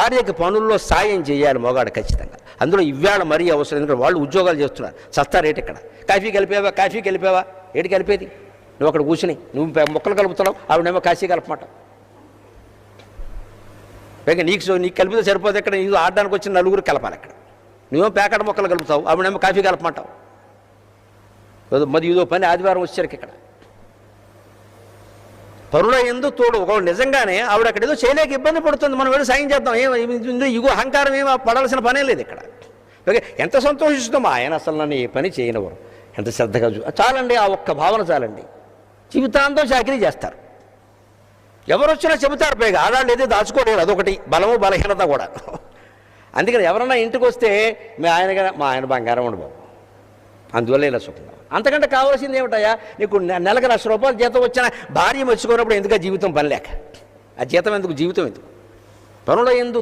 భార్యకి పనుల్లో సాయం చేయాలి మగాడు ఖచ్చితంగా. అందులో ఇవాళ మరీ అవసరం, ఎందుకంటే వాళ్ళు ఉద్యోగాలు చేస్తున్నారు, సస్తారేటి ఇక్కడ. కాఫీ కలిపావా ఏటి కలిపేది? నువ్వు అక్కడ కూర్చుని నువ్వు మొక్కలు కలుపుతున్నావు, ఆవిడేమో కాశీ కలపమాట. పైగా నీకు కలిపితే సరిపోతే ఇక్కడ నీకు ఆడడానికి వచ్చిన నలుగురు కలపాలి. అక్కడ నువ్వేమో ప్యాకెట్ మొక్కలు కలుపుతావు, ఆవిడేమో కాఫీ కలపమంటావు. మరి ఇదో పని ఆదివారం వచ్చేసరికి ఇక్కడ పరుల ఎందు తోడు. ఒక నిజంగానే ఆవిడ అక్కడ ఏదో చేయలేక ఇబ్బంది పడుతుంది, మనం వెళ్ళి సాయం చేద్దాం, ఇగో అహంకారం ఏమో పడాల్సిన పనే లేదు ఇక్కడ. ఎంత సంతోషిస్తామో ఆయన అసలు నన్ను ఏ పని చేయనివ్వరు, ఎంత శ్రద్ధగా చాలండి, ఆ ఒక్క భావన చాలండి. జీవితాంతం చాకరీ చేస్తారు, ఎవరు వచ్చినా చెబుతారు. పైగా ఆడాళ్ళు ఏదో దాచుకోలేరు, అదొకటి బలము బలహీనత కూడా. అందుకని ఎవరన్నా ఇంటికి వస్తే మా ఆయన బంగారం ఉండు బాబు, అందువల్ల ఇలా సుఖంగా. అంతకంటే కావాల్సింది ఏమిటయా? నీకు నెలకు ₹1,00,000 జీతం వచ్చినా భార్య మెచ్చుకున్నప్పుడు ఎందుకు జీవితం పని లేక? ఆ జీతం ఎందుకు, జీవితం ఎందుకు? పనుల ఎందు